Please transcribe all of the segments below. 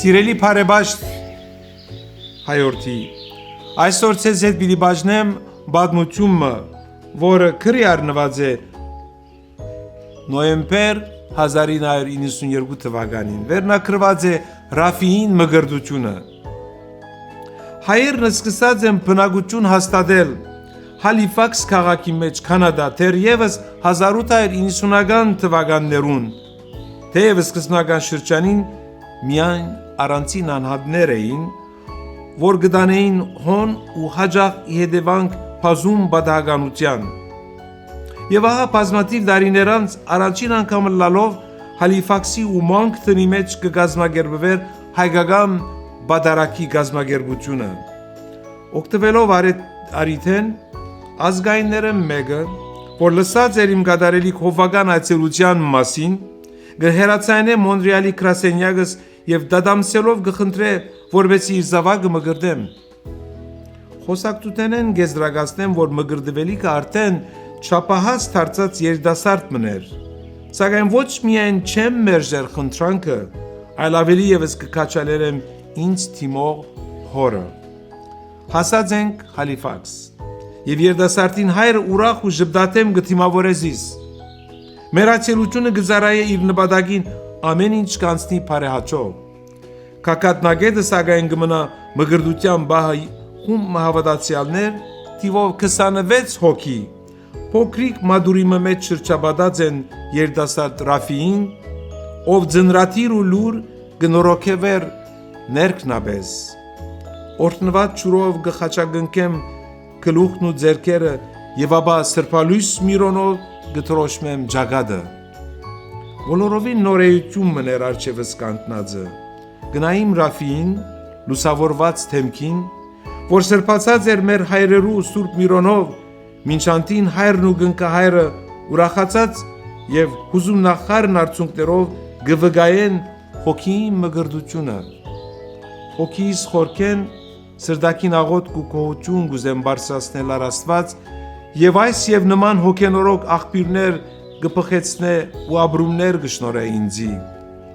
Սիրելի բարեբաշտ հայորդի, այսօր ցեզ հետ պիտի բաժնեմ պատմությունը, որը քրի առնված է նոյեմբեր 1992 թվականին, վերնագրված է Ռաֆիին մգրդությունը։ Հայերն սկսած են բնակություն հաստատել Հալիֆաքս քաղաքի մեջ, Կանադա, դեռևս 1890-ական թվականներուն, թեև սկզբնական շրջանին միայն առանցին անհատներ էին, որ գտանեին հոն ու հաջող հետևանք բազում պատահականության։ Եվ ահա բազմաթիվ դարիներ անց առաջին անգամ լալով Հալիֆաքսի ու Մոնքթոնի մեջ կգազմագերբվեր հայկական բադարակի գազմագերբությունը։ Օգտվելով արիթեն ազգայինները մեկը, որ լսած էր իմ կատարելիք հովվական այցելության մասին, գհերացայնե Մոնրեալի գրասենյակս և դադամսելով գխնդրե, որպեսզի իր զավակը մգրդեմ։ Խոսակցութենեն գեզրակացնեմ, որ մգրդվելիքը արդեն չափահաս դարձած երիտասարդ մներ, սակայն ոչ միայն չեմ մերժեր խնդրանքը, այլ ավելի ևս կքաջալերեմ ինձ թիմող հորը։ Հասած ենք Հալիֆաքս, և երիտասարդին հայրը ուրախ ու ժպտատեմ կդիմավորեց ինձ։ Մեր այցելությունը կծառայե իր նպատակին ամեն ինչ կանցնի բարեհաճով։ Գագաթնակետը սակայն կմնա մգրդության բահը խումբ հավատացյալներ թիվով 26 հոգի, փոքրիկ մադուրիմը մեջ շրջապատած են երիտասարդ Ռաֆիին, ով ձնրատիր ու լուր կնորոգվեր ներքնաբես։ Օրհնված ջուրով կխաչակնկեմ գլուխն ու ձեռքերը և ապա սրբալույս միրոնով կտրոշմեմ ջագադը։ Բոլորովին նորեություն մներ առջևս կանգնածը, գնայիմ Ռաֆիին, լուսավորված թեմքին, որ սրբացած էր մեր հայրերու սուրբ միրոնով, մինչ անտին հայրն ու գնկահայրը ուրախացած և հուզումնախառն արցունքներով գվգայեն հոգիի մգրդությունը։ Հոգիս խորքեն սրտակին աղոթք ու գոհություն գուզեմ բարձրացնել առ Աստված և այս և նման հոգենորոք աղբյուրներ կփխեցնե ու ապրումներ կշնորհե ինձի,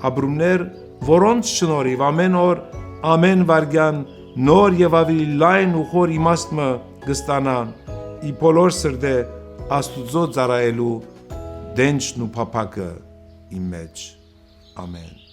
ապրումներ, որոնց շնորհիվ ամեն օր, ամեն վայրկյան նոր և ավելի լայն ու խոր իմաստը կստանա ի բոլոր սրտե Աստուծո ծառայելու դենչն ու փափակը իմ մեջ։ Ամեն։